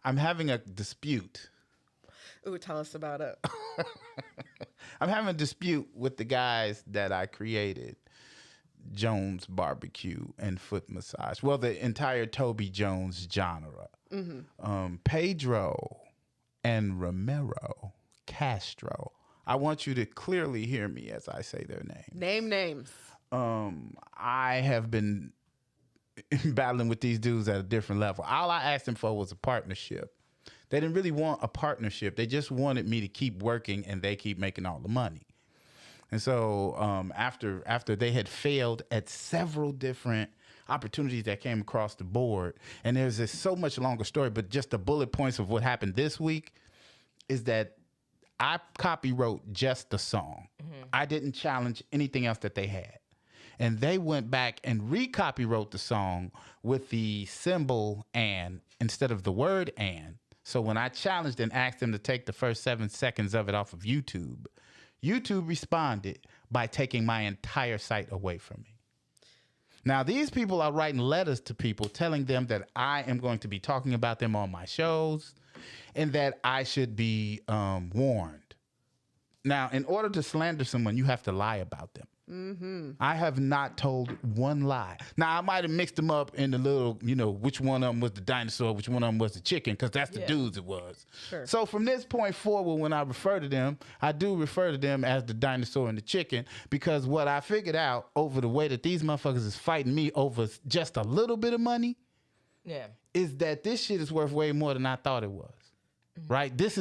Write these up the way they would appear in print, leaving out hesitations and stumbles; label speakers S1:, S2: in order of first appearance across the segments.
S1: I'm having a dispute.
S2: Ooh, tell us about it.
S1: I'm having a dispute with the guys that I created. Jones Barbecue and Foot Massage. Well, the entire Toby Jones genre. Pedro and Romero Castro. I want you to clearly hear me as I say their names.
S2: Name names.
S1: I have been battling with these dudes at a different level. All I asked them for was a partnership. They didn't really want a partnership. They just wanted me to keep working and they keep making all the money. And so after they had failed at several different opportunities that came across the board, and there's this so much longer story, but just the bullet points of what happened this week is that I copywrote just the song. I didn't challenge anything else that they had. And they went back and recopywrote the song with the symbol "and" instead of the word "and." So when I challenged and asked them to take the first 7 seconds of it off of YouTube, YouTube responded by taking my entire site away from me. Now, these people are writing letters to people telling them that I am going to be talking about them on my shows and that I should be warned. Now, in order to slander someone, you have to lie about them. I have not told one lie. Now, I might have mixed them up in the little, which one of them was the dinosaur, which one of them was the chicken, because that's the dudes it was.
S2: Sure.
S1: So from this point forward, when I refer to them, I do refer to them as the dinosaur and the chicken, because what I figured out over the way that these motherfuckers is fighting me over just a little bit of money is that this shit is worth way more than I thought it was. Right? This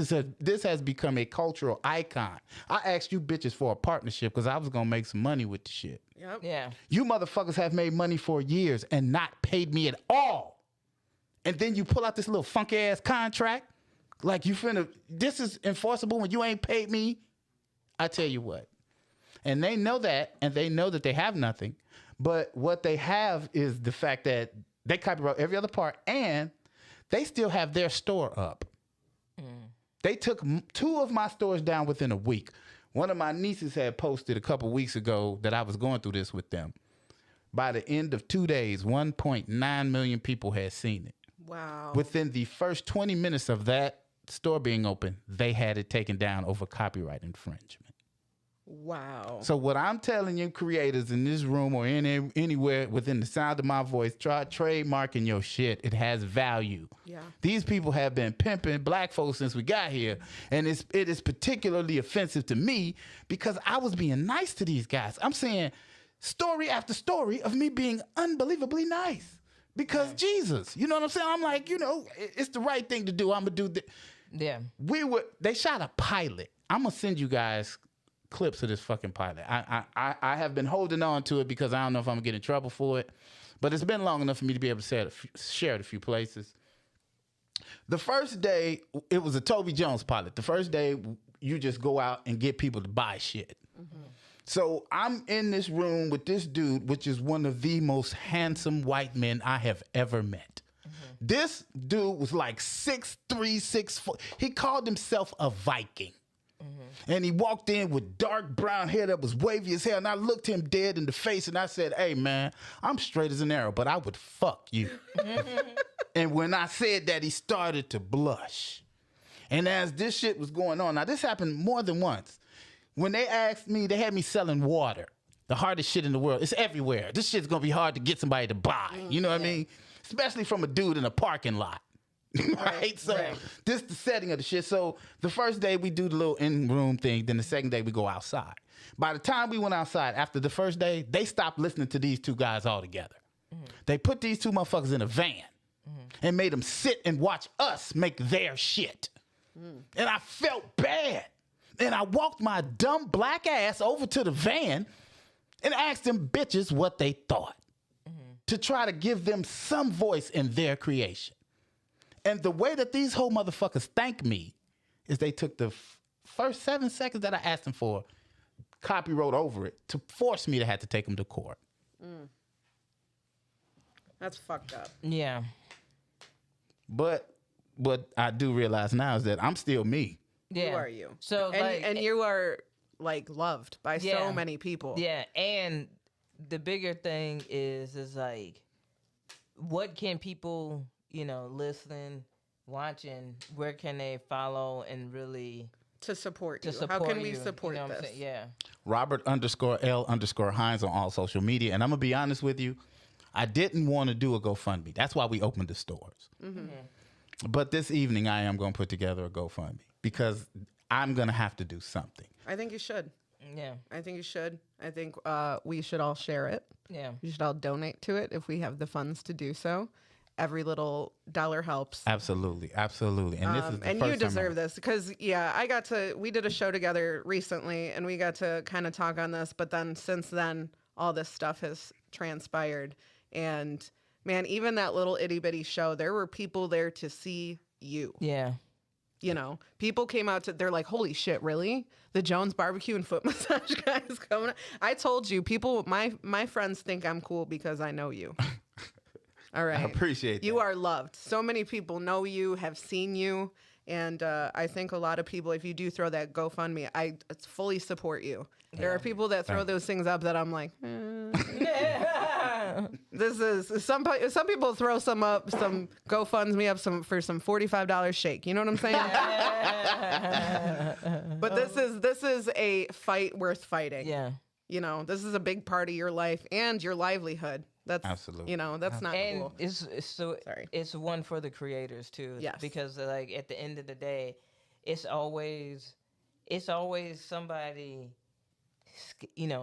S1: has become a cultural icon. I asked you bitches for a partnership because I was going to make some money with the shit.
S2: Yep.
S3: Yeah.
S1: You motherfuckers have made money for years and not paid me at all. And then you pull out this little funky ass contract. Like this is enforceable when you ain't paid me. I tell you what. And they know that, and they know that they have nothing. But what they have is the fact that they copyright every other part, and they still have their store up. They took 2 of my stores down within a week. One of my nieces had posted a couple weeks ago that I was going through this with them. By the end of 2 days, 1.9 million people had seen it.
S2: Wow.
S1: Within the first 20 minutes of that store being open, they had it taken down over copyright infringement.
S2: Wow.
S1: So what I'm telling you, creators in this room or anywhere within the sound of my voice, try trademarking your shit. It has value.
S2: Yeah.
S1: These people have been pimping black folks since we got here, and it is particularly offensive to me because I was being nice to these guys. I'm saying story after story of me being unbelievably nice because Jesus, you know what I'm saying? I'm like, it's the right thing to do. I'm gonna do that.
S3: Yeah.
S1: They shot a pilot. I'm gonna send you guys clips of this fucking pilot. I have been holding on to it because I don't know if I'm gonna get in trouble for it, but it's been long enough for me to be able to share it a few places. The first day, it was a Toby Jones pilot. The first day, you just go out and get people to buy shit. So I'm in this room with this dude, which is one of the most handsome white men I have ever met. This dude was like 6'3", 6'4". He called himself a Viking. And he walked in with dark brown hair that was wavy as hell. And I looked him dead in the face and I said, "Hey, man, I'm straight as an arrow, but I would fuck you." And when I said that, he started to blush. And as this shit was going on, now this happened more than once. When they asked me, they had me selling water. The hardest shit in the world. It's everywhere. This shit's going to be hard to get somebody to buy. You know what I mean? Especially from a dude in a parking lot. Right? So this the setting of the shit. So the first day we do the little in-room thing. Then the second day we go outside. By the time we went outside, after the first day, they stopped listening to these 2 guys altogether. They put these 2 motherfuckers in a van and made them sit and watch us make their shit. And I felt bad. And I walked my dumb black ass over to the van and asked them bitches what they thought to try to give them some voice in their creation. And the way that these whole motherfuckers thank me is they took the first 7 seconds that I asked them for, copyright over it to force me to have to take them to court.
S2: That's fucked up.
S3: Yeah.
S1: But what I do realize now is that I'm still me.
S3: Yeah.
S2: Who are you?
S3: So
S2: and you are like loved by so many people.
S3: Yeah, and the bigger thing is like, what can people, listening watching, where can they follow and really
S2: To support you.
S3: to support
S2: How can we
S3: you?
S2: support
S3: You know what I'm
S2: this?
S3: saying? Yeah.
S1: Robert_L_Hines on all social media. And I'm going to be honest with you. I didn't want to do a GoFundMe. That's why we opened the stores. But this evening, I am going to put together a GoFundMe because I'm going to have to do something.
S2: I think you should.
S3: Yeah.
S2: I think you should. I think we should all share it.
S3: Yeah.
S2: We should all donate to it if we have the funds to do so. Every little dollar helps.
S1: Absolutely. Absolutely. And this is the
S2: And
S1: first
S2: you
S1: time
S2: deserve this because, we did a show together recently and we got to kind of talk on this. But then since then, all this stuff has transpired. And man, even that little itty bitty show, there were people there to see you.
S3: Yeah.
S2: You know, people came out they're like, holy shit, really? The Jones barbecue and foot massage guy is coming out. I told you, people, my friends think I'm cool because I know you. All right.
S1: I appreciate that.
S2: You are loved. So many people know you, have seen you. And I think a lot of people, if you do throw that GoFundMe, I fully support you. There are people that throw those things up that I'm like, this is some people throw some GoFundMe up for some $45 shake. You know what I'm saying? But this is a fight worth fighting.
S3: Yeah.
S2: You know, this is a big part of your life and your livelihood. That's
S1: Absolutely.
S2: You know, that's not
S3: And
S2: cool.
S3: it's one for the creators too.
S2: Yes.
S3: Because like at the end of the day, it's always somebody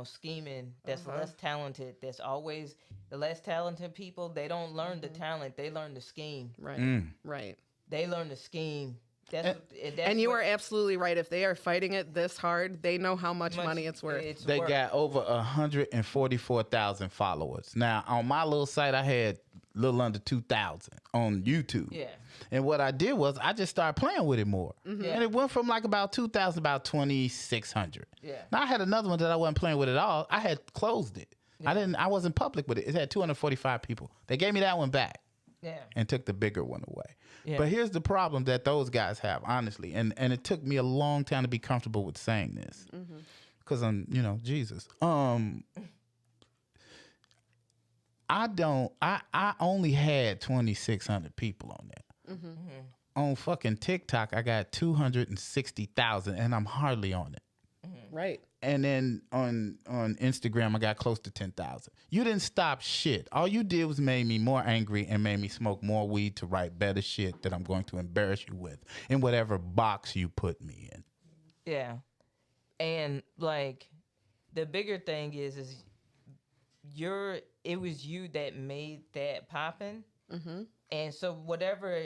S3: scheming that's less talented. That's always the less talented people. They don't learn the talent. They learn the scheme.
S2: Right. Right.
S3: They learn the scheme.
S2: And you are absolutely right. If they are fighting it this hard, they know how much money it's worth.
S1: They got over 144,000 followers. Now, on my little site, I had a little under 2,000 on YouTube.
S3: Yeah.
S1: And what I did was I just started playing with it more.
S3: Yeah.
S1: And it went from like about 2,000, about 2,600.
S3: Yeah.
S1: Now, I had another one that I wasn't playing with at all. I had closed it.
S3: Yeah.
S1: I wasn't public with it. It had 245 people. They gave me that one back.
S3: Yeah.
S1: And took the bigger one away.
S3: Yeah.
S1: But here's the problem that those guys have, honestly. And it took me a long time to be comfortable with saying this. Because I'm, Jesus. I only had 2,600 people on there. On fucking TikTok, I got 260,000 and I'm hardly on it.
S2: Right.
S1: And then on Instagram, I got close to 10,000. You didn't stop shit. All you did was made me more angry and made me smoke more weed to write better shit that I'm going to embarrass you with in whatever box you put me in.
S3: Yeah. And like the bigger thing is it was you that made that poppin'. And so whatever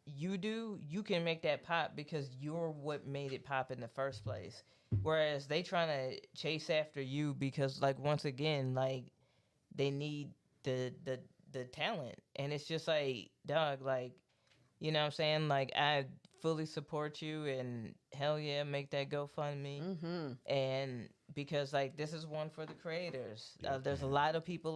S3: you do, you can make that pop because you're what made it pop in the first place. Whereas they trying to chase after you because, like, once again, like, they need the talent. And it's just like, dog, like, you know what I'm saying? Like, I fully support you and hell yeah, make that GoFundMe. And because, like, this is one for the creators. There's a lot of people